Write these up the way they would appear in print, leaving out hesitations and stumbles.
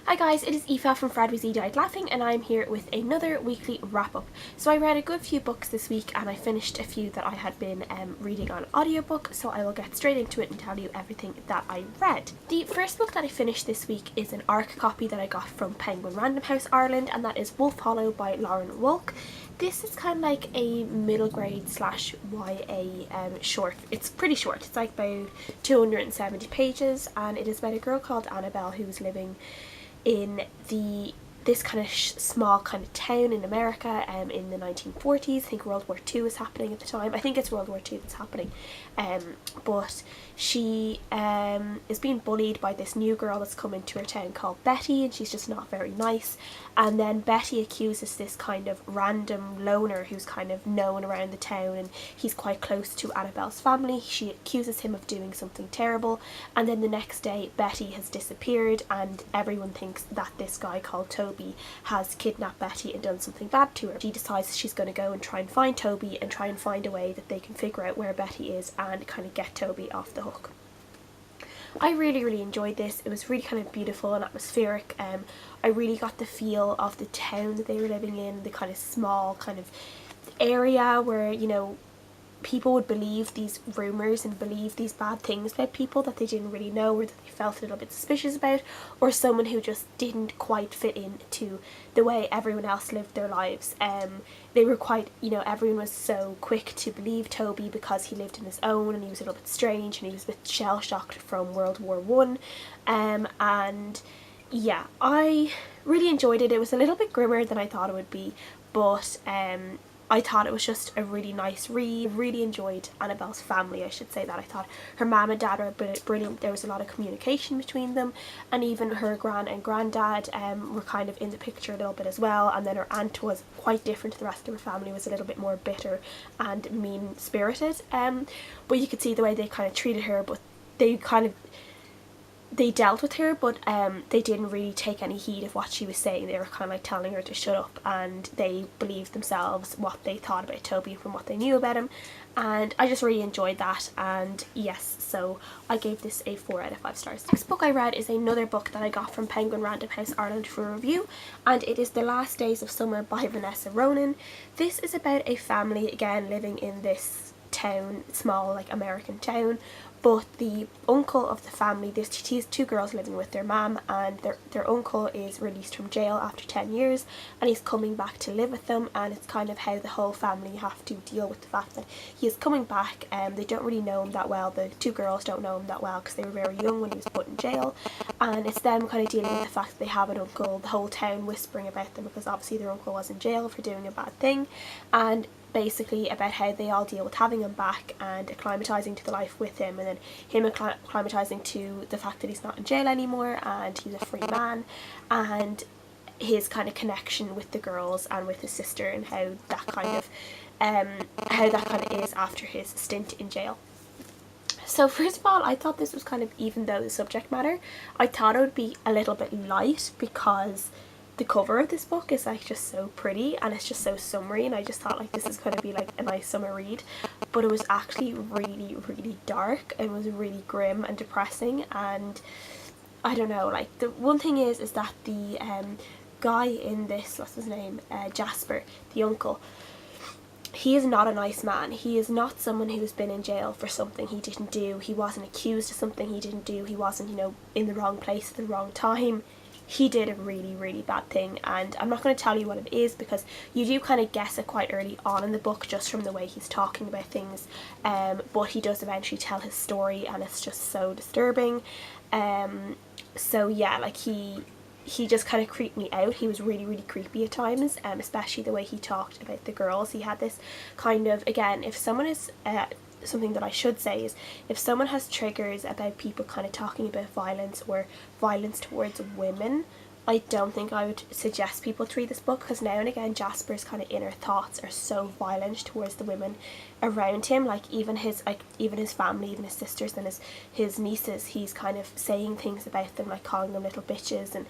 Hi guys, it is Aoife from Fred Was Died Laughing and I'm here with another weekly wrap up. So I read a good few books this week and I finished a few that I had been reading on audiobook, so I will get straight into it and tell you everything that I read. The first book that I finished this week is an ARC copy that I got from Penguin Random House Ireland, and that is Wolf Hollow by Lauren Wolk. This is kind of like a middle grade slash YA short. It's pretty short. It's like about 270 pages and it is about a girl called Annabelle who's living in this kind of small kind of town in America in the 1940s. I think World War II is happening at the time. I think it's World War II that's happening. But she is being bullied by this new girl that's come into her town called Betty, and she's just not very nice. And then Betty accuses this kind of random loner who's kind of known around the town, and he's quite close to Annabelle's family. She accuses him of doing something terrible, and then the next day Betty has disappeared and everyone thinks that this guy called Toby has kidnapped Betty and done something bad to her. She decides she's going to go and try and find Toby and try and find a way that they can figure out where Betty is and kind of get Toby off the hook. I really enjoyed this. It was really kind of beautiful and atmospheric. I really got the feel of the town that they were living in, the kind of small kind of area where, you know, people would believe these rumours and believe these bad things about people that they didn't really know or that they felt a little bit suspicious about, or someone who just didn't quite fit into the way everyone else lived their lives. They were quite, you know, everyone was so quick to believe Toby because he lived on his own and he was a little bit strange and he was a bit shell-shocked from World War I. And yeah, I really enjoyed it. It was a little bit grimmer than I thought it would be, but I thought it was just a really nice read. I really enjoyed Annabelle's family, I should say that. I thought her mum and dad were brilliant. There was a lot of communication between them, and even her gran and granddad were kind of in the picture a little bit as well. And then her aunt was quite different to the rest of her family, was a little bit more bitter and mean-spirited. But you could see the way they kind of treated her, but they dealt with her, but they didn't really take any heed of what she was saying. They were kind of like telling her to shut up, and they believed themselves what they thought about Toby from what they knew about him, and I just really enjoyed that. And yes, so I gave this a 4 out of 5 stars. The next book I read is another book that I got from Penguin Random House Ireland for review, and it is The Last Days of Summer by Vanessa Ronan. This is about a family, again, living in this town, small like American town, but the uncle of the family, there's two girls living with their mum, and their uncle is released from jail after 10 years and he's coming back to live with them, and it's kind of how the whole family have to deal with the fact that he is coming back. They don't really know him that well. The two girls don't know him that well because they were very young when he was put in jail, and it's them kind of dealing with the fact that they have an uncle, the whole town whispering about them because obviously their uncle was in jail for doing a bad thing, and basically about how they all deal with having him back and acclimatizing to the life with him, and then him acclimatizing to the fact that he's not in jail anymore and he's a free man, and his kind of connection with the girls and with his sister, and how that kind of is after his stint in jail. So first of all, I thought this was kind of, even though the subject matter, I thought it would be a little bit light because the cover of this book is like just so pretty and it's just so summery, and I just thought like this is going to be like a nice summer read, but it was actually really dark and was really grim and depressing. And I don't know, like the one thing is that the guy in this, what's his name, Jasper, the uncle, he is not a nice man. He is not someone who's been in jail for something he didn't do. He wasn't accused of something he didn't do. He wasn't, you know, in the wrong place at the wrong time. He did a really bad thing, and I'm not going to tell you what it is because you do kind of guess it quite early on in the book just from the way he's talking about things, but he does eventually tell his story and it's just so disturbing. So yeah, like he just kind of creeped me out. He was really creepy at times, especially the way he talked about the girls. He had this kind of, again, if someone is something that I should say is, if someone has triggers about people kind of talking about violence or violence towards women, I don't think I would suggest people to read this book, because now and again Jasper's kind of inner thoughts are so violent towards the women around him. Like even his family, even his sisters and his nieces, he's kind of saying things about them, like calling them little bitches, and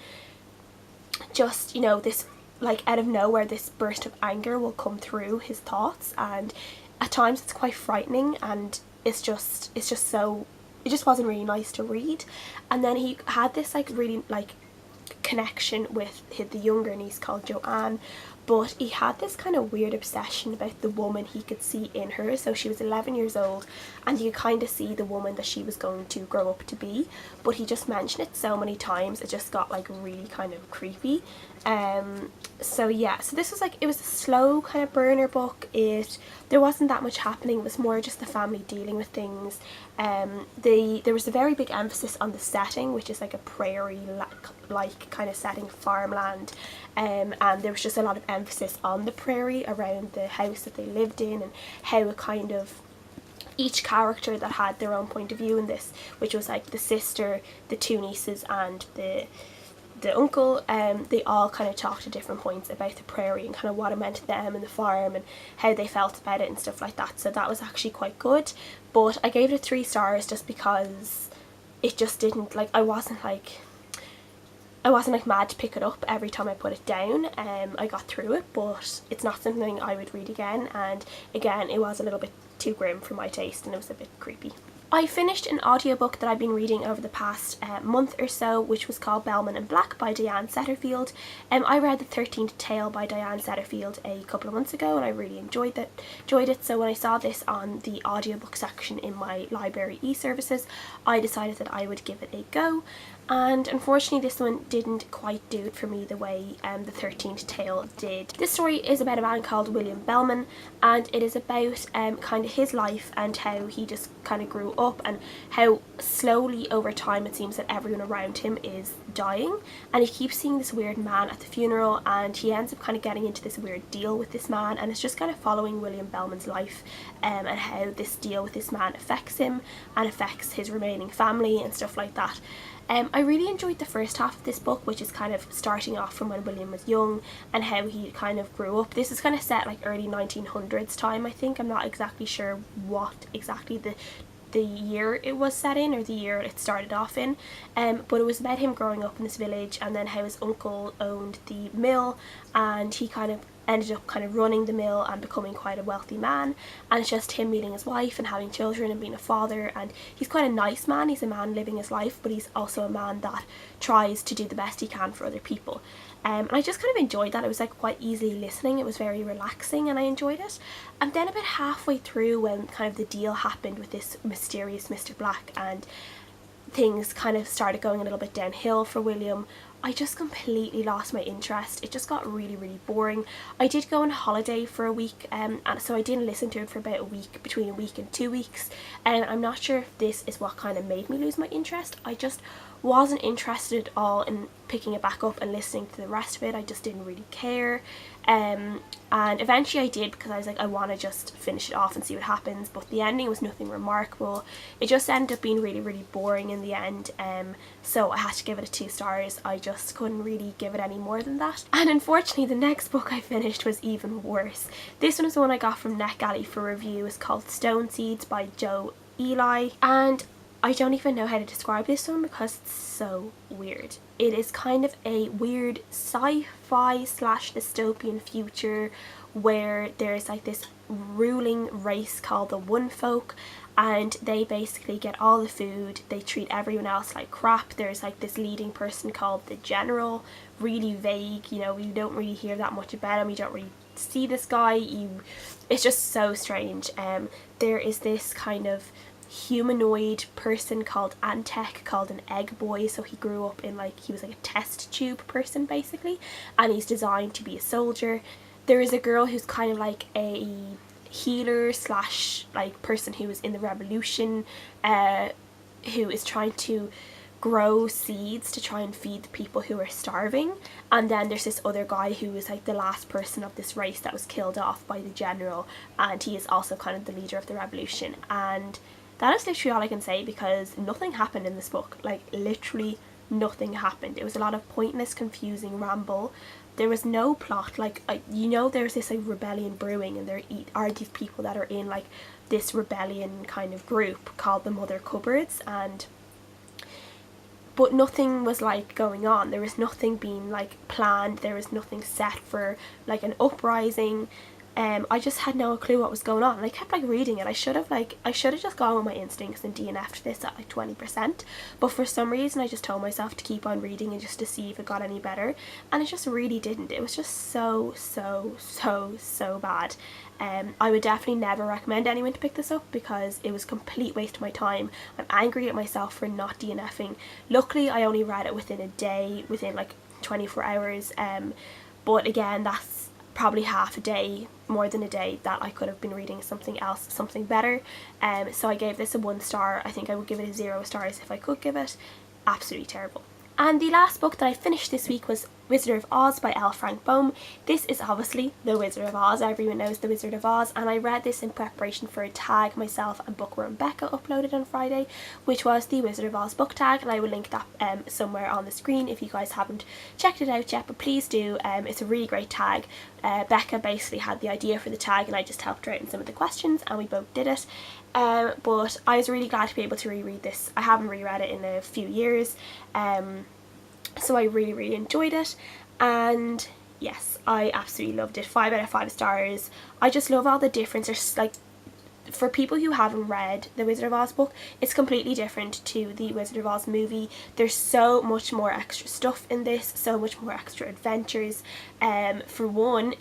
just, you know, this, like out of nowhere this burst of anger will come through his thoughts, and at times it's quite frightening, and it just wasn't really nice to read. And then he had this like really like connection with the younger niece called Joanne, but he had this kind of weird obsession about the woman he could see in her. So she was 11 years old and you kind of see the woman that she was going to grow up to be, but he just mentioned it so many times it just got like really kind of creepy. So yeah, so this was like, it was a slow kind of burner book. There wasn't that much happening, it was more just the family dealing with things. There was a very big emphasis on the setting, which is like a prairie like kind of setting, farmland, and there was just a lot of emphasis on the prairie around the house that they lived in, and how it kind of, each character that had their own point of view in this, which was like the sister, the two nieces and the uncle, they all kind of talked at different points about the prairie and kind of what it meant to them and the farm and how they felt about it and stuff like that. So that was actually quite good, but I gave it 3 stars just because it just didn't, like, I wasn't like mad to pick it up every time I put it down. I got through it, but it's not something I would read again, and again it was a little bit too grim for my taste and it was a bit creepy. I finished an audiobook that I've been reading over the past month or so, which was called Bellman and Black by Diane Setterfield. I read The 13th Tale by Diane Setterfield a couple of months ago and I really enjoyed it. So when I saw this on the audiobook section in my library e-services, I decided that I would give it a go. And unfortunately this one didn't quite do it for me the way the 13th Tale did. This story is about a man called William Bellman, and it is about kind of his life and how he just kind of grew up and how slowly over time it seems that everyone around him is dying, and he keeps seeing this weird man at the funeral, and he ends up kind of getting into this weird deal with this man, and it's just kind of following William Bellman's life and how this deal with this man affects him and affects his remaining family and stuff like that. I really enjoyed the first half of this book, which is kind of starting off from when William was young and how he kind of grew up. This is kind of set like early 1900s time, I think. I'm not exactly sure what exactly the year it was set in or the year it started off in, but it was about him growing up in this village and then how his uncle owned the mill and he kind of ended up kind of running the mill and becoming quite a wealthy man, and it's just him meeting his wife and having children and being a father, and he's quite a nice man. He's a man living his life, but he's also a man that tries to do the best he can for other people. And I just kind of enjoyed that. It was like quite easily listening, it was very relaxing and I enjoyed it. And then about halfway through, when kind of the deal happened with this mysterious Mr. Black and things kind of started going a little bit downhill for William, I just completely lost my interest. It just got really, really boring. I did go on holiday for a week, and so I didn't listen to it for about a week, between a week and 2 weeks, and I'm not sure if this is what kind of made me lose my interest. I just wasn't interested at all in picking it back up and listening to the rest of it. I just didn't really care. And eventually I did, because I was like, I want to just finish it off and see what happens, but the ending was nothing remarkable. It just ended up being really, really boring in the end, so I had to give it a 2 stars. I just couldn't really give it any more than that. And unfortunately the next book I finished was even worse. This one is the one I got from NetGalley for review. It's called Stone Seeds by Jo Ely, and I don't even know how to describe this one because it's so weird. It is kind of a weird sci-fi slash dystopian future where there's like this ruling race called the One Folk, and they basically get all the food, they treat everyone else like crap. There's like this leading person called the General, really vague, you know, you don't really hear that much about him, you don't really see this guy, it's just so strange. There is this kind of humanoid person called Antec, called an egg boy, so he grew up in like, he was like a test tube person basically, and he's designed to be a soldier. There is a girl who's kind of like a healer slash like person who was in the revolution, who is trying to grow seeds to try and feed the people who are starving, and then there's this other guy who is like the last person of this race that was killed off by the general, and he is also kind of the leader of the revolution. And that is literally all I can say, because nothing happened in this book. Like literally nothing happened. It was a lot of pointless, confusing ramble. There was no plot. Like, you know, there's this like rebellion brewing, and there are these people that are in like this rebellion kind of group called the Mother Cupboards, but nothing was like going on. There was nothing being like planned. There was nothing set for like an uprising. I just had no clue what was going on, and I kept like reading it. I should have just gone with my instincts and DNF'd this at like 20%, but for some reason I just told myself to keep on reading and just to see if it got any better, and it just really didn't. It was just so bad. I would definitely never recommend anyone to pick this up because it was a complete waste of my time. I'm angry at myself for not DNFing. Luckily I only read it within a day, within like 24 hours, but again, that's probably half a day, more than a day, that I could have been reading something else, something better. So I gave this a 1 star. I think I would give it a 0 stars if I could give it. Absolutely terrible. And the last book that I finished this week was Wizard of Oz by L.Frank Baum. This is obviously The Wizard of Oz. Everyone knows The Wizard of Oz, and I read this in preparation for a tag myself and Bookworm Becca uploaded on Friday, which was the Wizard of Oz book tag, and I will link that somewhere on the screen if you guys haven't checked it out yet, but please do. It's a really great tag. Becca basically had the idea for the tag and I just helped her out in some of the questions and we both did it. But I was really glad to be able to reread this. I haven't reread it in a few years, so I really enjoyed it, and yes, I absolutely loved it. 5 out of 5 stars. I just love all the difference. There's like, for people who haven't read the Wizard of Oz book, it's completely different to the Wizard of Oz movie. There's so much more extra stuff in this, so much more extra adventures. For one,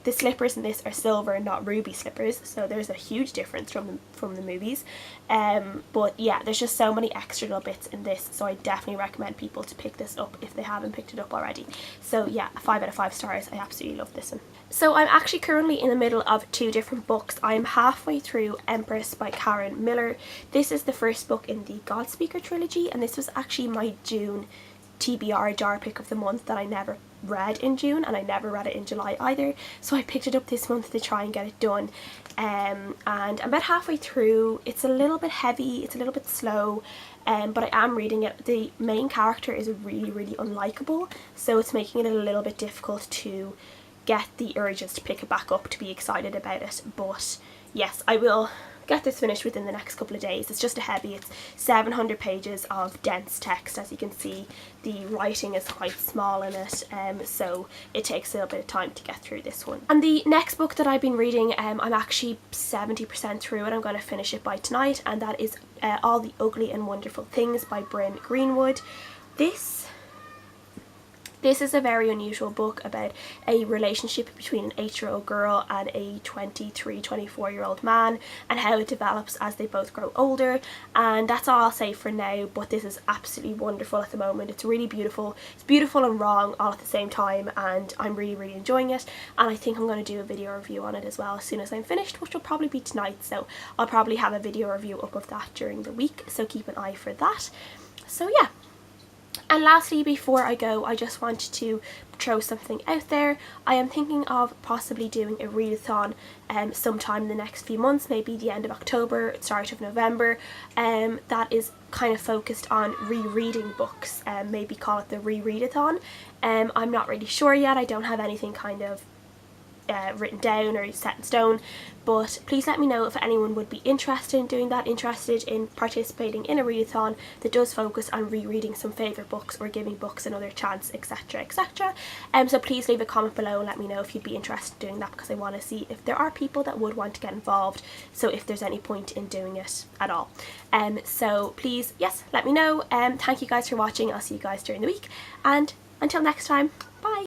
the slippers in this are silver and not ruby slippers, so there's a huge difference from the movies. But yeah, there's just so many extra little bits in this, so I definitely recommend people to pick this up if they haven't picked it up already. So yeah, 5 out of 5 stars. I absolutely love this one. So I'm actually currently in the middle of 2 different books. I'm halfway through Empress by Karen Miller. This is the first book in the Godspeaker trilogy, and this was actually my June TBR jar pick of the month that I never read in June, and I never read it in July either, so I picked it up this month to try and get it done. And I'm about halfway through. It's a little bit heavy, it's a little bit slow, but I am reading it. The main character is really unlikable, so it's making it a little bit difficult to get the urges to pick it back up, to be excited about it. But yes, I will get this finished within the next couple of days. It's just a heavy, it's 700 pages of dense text. As you can see, the writing is quite small in it, so it takes a little bit of time to get through this one. And the next book that I've been reading, I'm actually 70% through it. I'm going to finish it by tonight, and that is All the Ugly and Wonderful Things by Bryn Greenwood. This is a very unusual book about a relationship between an 8-year-old girl and a 24-year-old man, and how it develops as they both grow older. And that's all I'll say for now, but this is absolutely wonderful at the moment. It's really beautiful. It's beautiful and wrong all at the same time, and I'm really enjoying it, and I think I'm going to do a video review on it as well as soon as I'm finished, which will probably be tonight, so I'll probably have a video review up of that during the week, so keep an eye for that. So yeah. And lastly, before I go, I just wanted to throw something out there. I am thinking of possibly doing a readathon sometime in the next few months, maybe the end of October, start of November, that is kind of focused on rereading books, maybe call it the readathon. I'm not really sure yet. I don't have anything kind of written down or set in stone, but please let me know if anyone would be interested in doing that, interested in participating in a readathon that does focus on rereading some favourite books or giving books another chance, etc, etc. So please leave a comment below and let me know if you'd be interested in doing that, because I want to see if there are people that would want to get involved, so if there's any point in doing it at all. So please, yes, let me know. Thank you guys for watching. I'll see you guys during the week, and until next time, bye.